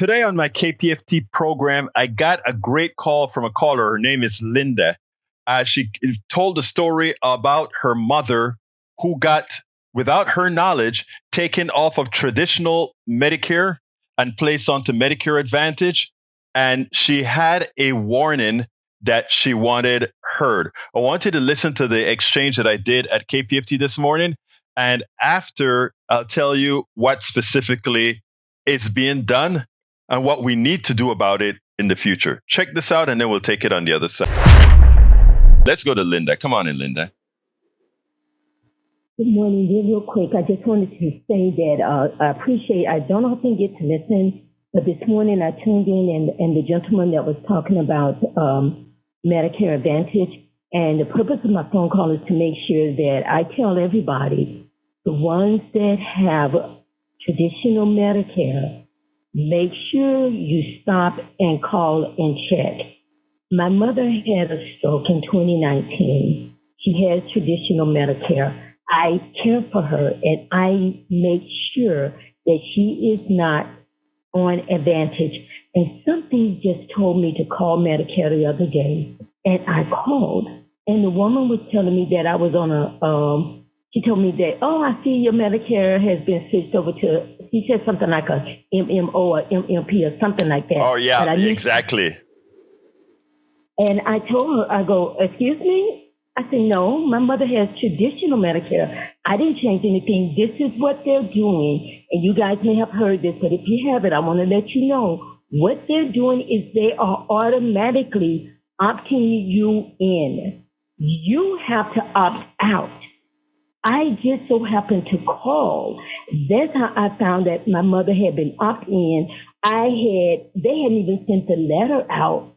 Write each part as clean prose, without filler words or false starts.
today on my KPFT program, I got a great call from a caller. Her name is Linda. She told a story about her mother who got, without her knowledge, taken off of traditional Medicare and placed onto Medicare Advantage. And she had a warning that she wanted heard. I want you to listen to the exchange that I did at KPFT this morning. And after, I'll tell you what specifically is being done and what we need to do about it in the future. Check this out, and then we'll take it on the other side. Let's go to Linda. Come on in, Linda. Good morning. Real quick, I just wanted to say that I don't often get to listen, but this morning I tuned in and the gentleman that was talking about Medicare Advantage, and the purpose of my phone call is to make sure that I tell everybody, the ones that have traditional Medicare, make sure you stop and call and check. My mother had a stroke in 2019. She has traditional Medicare. I care for her and I make sure that she is not on Advantage. And something just told me to call Medicare the other day. And I called. And the woman was telling me that I was on she told me that, I see your Medicare has been switched over to, she said something like a MMO or MMP or something like that. Oh, yeah, exactly. And I told her, I go, excuse me? I said, no, my mother has traditional Medicare. I didn't change anything. This is what they're doing. And you guys may have heard this, but if you haven't, I want to let you know what they're doing is they are automatically opting you in. You have to opt out. I just so happened to call. That's how I found that my mother had been opted in. They hadn't even sent the letter out.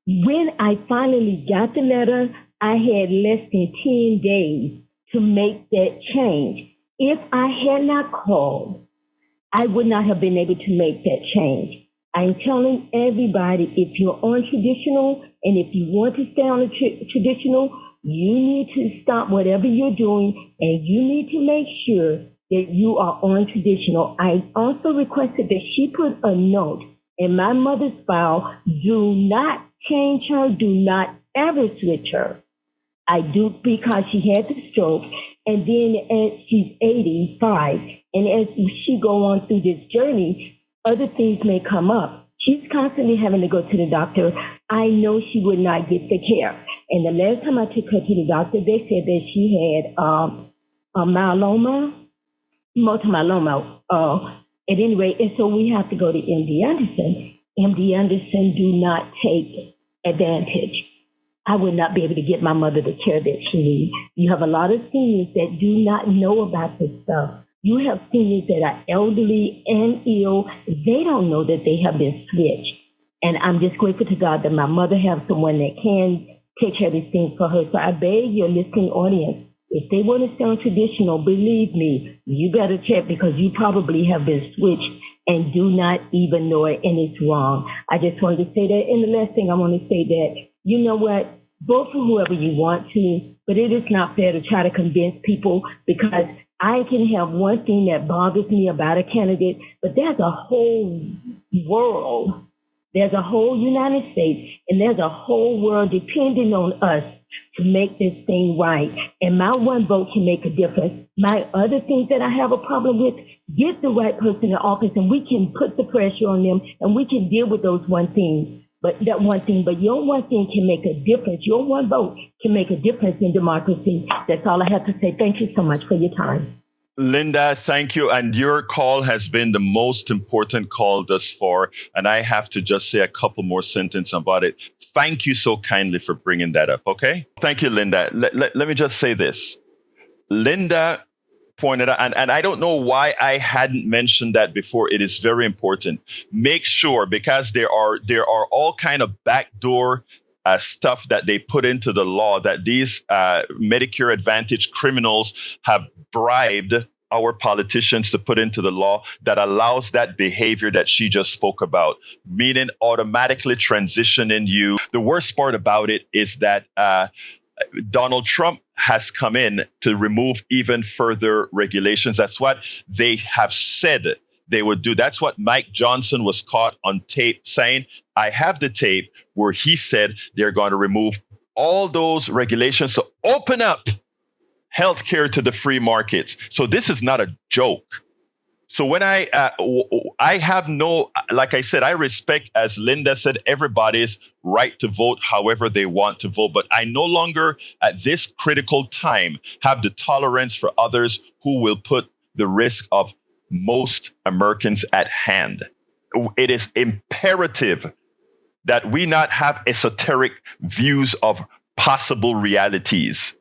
When I finally got the letter, I had less than 10 days to make that change. If I had not called, I would not have been able to make that change. I'm telling everybody, if you're on traditional and if you want to stay on a traditional, you need to stop whatever you're doing and you need to make sure that you are on traditional. I also requested that she put a note in my mother's file, do not change her, do not ever switch her. I do, because she had the stroke, and then as she's 85, and as she go on through this journey, other things may come up. She's constantly having to go to the doctor. I know she would not get the care. And the last time I took her to the doctor, they said that she had a myeloma, multiple myeloma. At any rate, and so we have to go to MD Anderson. MD Anderson do not take Advantage. I would not be able to get my mother the care that she needs. You have a lot of seniors that do not know about this stuff. You have seniors that are elderly and ill. They don't know that they have been switched. And I'm just grateful to God that my mother has someone that can take care of these things for her. So I beg your listening audience, if they want to stay on traditional, believe me, you better check, because you probably have been switched and do not even know it, and it's wrong. I just wanted to say that. And the last thing I want to say that, you know what, vote for whoever you want to, but it is not fair to try to convince people, because I can have one thing that bothers me about a candidate, but there's a whole world, there's a whole United States, and there's a whole world depending on us to make this thing right. And my one vote can make a difference. My other things that I have a problem with, get the right person in office and we can put the pressure on them and we can deal with those one things. But your one thing can make a difference. Your one vote can make a difference in democracy. That's all I have to say. Thank you so much for your time. Linda, thank you. And your call has been the most important call thus far. And I have to just say a couple more sentences about it. Thank you so kindly for bringing that up. Okay. Thank you, Linda. Let me just say this. Linda pointed out, and I don't know why I hadn't mentioned that before. It is very important. Make sure, because there are all kind of backdoor stuff that they put into the law, that these Medicare Advantage criminals have bribed our politicians to put into the law, that allows that behavior that she just spoke about, meaning automatically transitioning you. The worst part about it is that Donald Trump has come in to remove even further regulations. That's what they have said they would do. That's what Mike Johnson was caught on tape saying. I have the tape where he said they're going to remove all those regulations to open up healthcare to the free markets. So this is not a joke. So when I have no, like I said, I respect, as Linda said, everybody's right to vote however they want to vote. But I no longer, at this critical time, have the tolerance for others who will put the risk of most Americans at hand. It is imperative that we not have esoteric views of possible realities,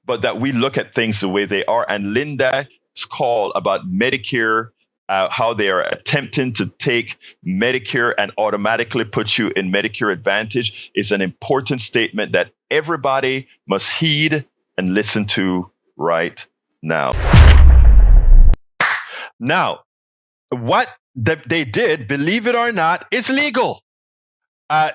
but that we look at things the way they are. And Linda's call about Medicare, how they are attempting to take Medicare and automatically put you in Medicare Advantage, is an important statement that everybody must heed and listen to right now. Now, what they did, believe it or not, is legal.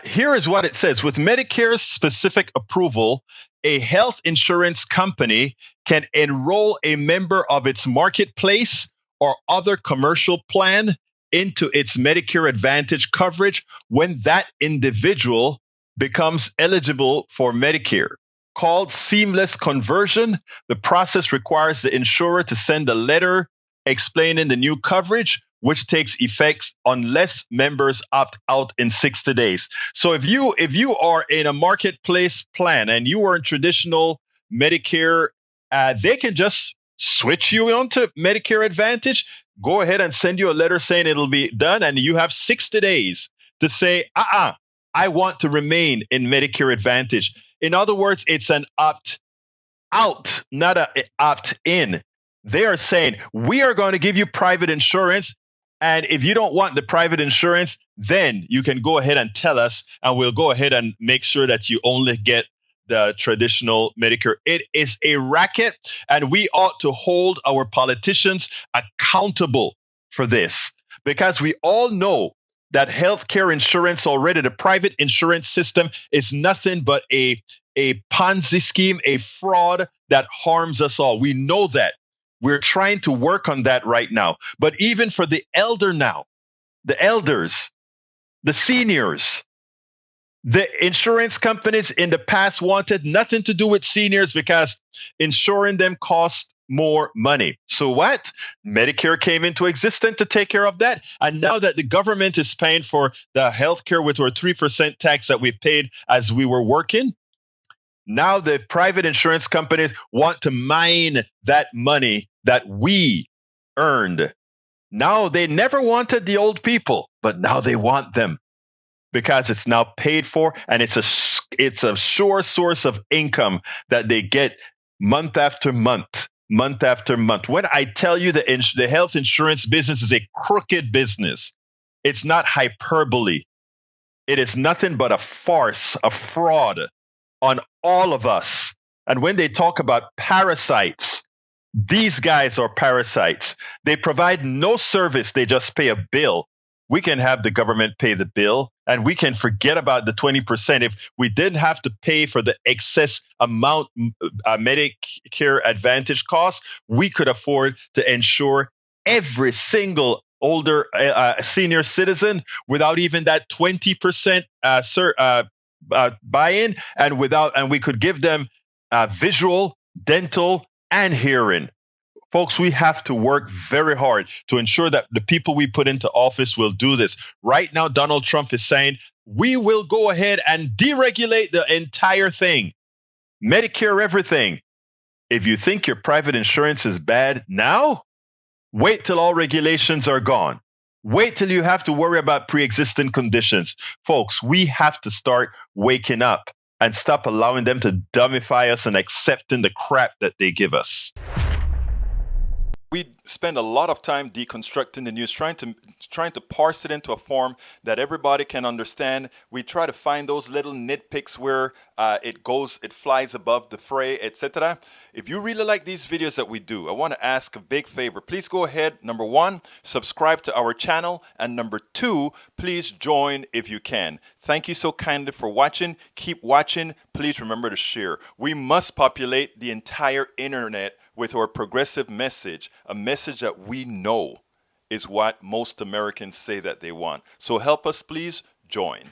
Here is what it says. With Medicare's specific approval, a health insurance company can enroll a member of its marketplace or other commercial plan into its Medicare Advantage coverage when that individual becomes eligible for Medicare. Called seamless conversion, the process requires the insurer to send a letter explaining the new coverage, which takes effect unless members opt out in 60 days. So if you are in a marketplace plan and you are in traditional Medicare, they can just switch you onto Medicare Advantage, go ahead and send you a letter saying it'll be done, and you have 60 days to say, I want to remain in Medicare Advantage. In other words, it's an opt out, not an opt in. They are saying, we are going to give you private insurance. And if you don't want the private insurance, then you can go ahead and tell us, and we'll go ahead and make sure that you only get the traditional Medicare. It is a racket, and we ought to hold our politicians accountable for this, because we all know that healthcare insurance already, the private insurance system, is nothing but a Ponzi scheme, a fraud that harms us all. We know that. We're trying to work on that right now. But even for the elder now, the elders, the seniors, the insurance companies in the past wanted nothing to do with seniors because insuring them cost more money. So what? Medicare came into existence to take care of that. And now that the government is paying for the healthcare with our 3% tax that we paid as we were working, now the private insurance companies want to mine that money that we earned. Now they never wanted the old people, but now they want them because it's now paid for, and it's a sure source of income that they get month after month, month after month. When I tell you the health insurance business is a crooked business, it's not hyperbole. It is nothing but a farce, a fraud on all of us. And when they talk about parasites, these guys are parasites. They provide no service. They just pay a bill. We can have the government pay the bill, and we can forget about the 20%. If we didn't have to pay for the excess amount Medicare Advantage costs, we could afford to insure every single older senior citizen without even that 20% buy-in, and we could give them visual, dental, and hearing. Folks, we have to work very hard to ensure that the people we put into office will do this. Right now, Donald Trump is saying, we will go ahead and deregulate the entire thing. Medicare, everything. If you think your private insurance is bad now, wait till all regulations are gone. Wait till you have to worry about pre-existing conditions. Folks, we have to start waking up and stop allowing them to dumbify us and accepting the crap that they give us. We spend a lot of time deconstructing the news, trying to parse it into a form that everybody can understand. We try to find those little nitpicks where it flies above the fray, etc. If you really like these videos that we do, I want to ask a big favor. Please go ahead, number one, subscribe to our channel, and number two, please join if you can. Thank you so kindly for watching. Keep watching. Please remember to share. We must populate the entire internet with our progressive message, a message that we know is what most Americans say that they want. So help us, please join.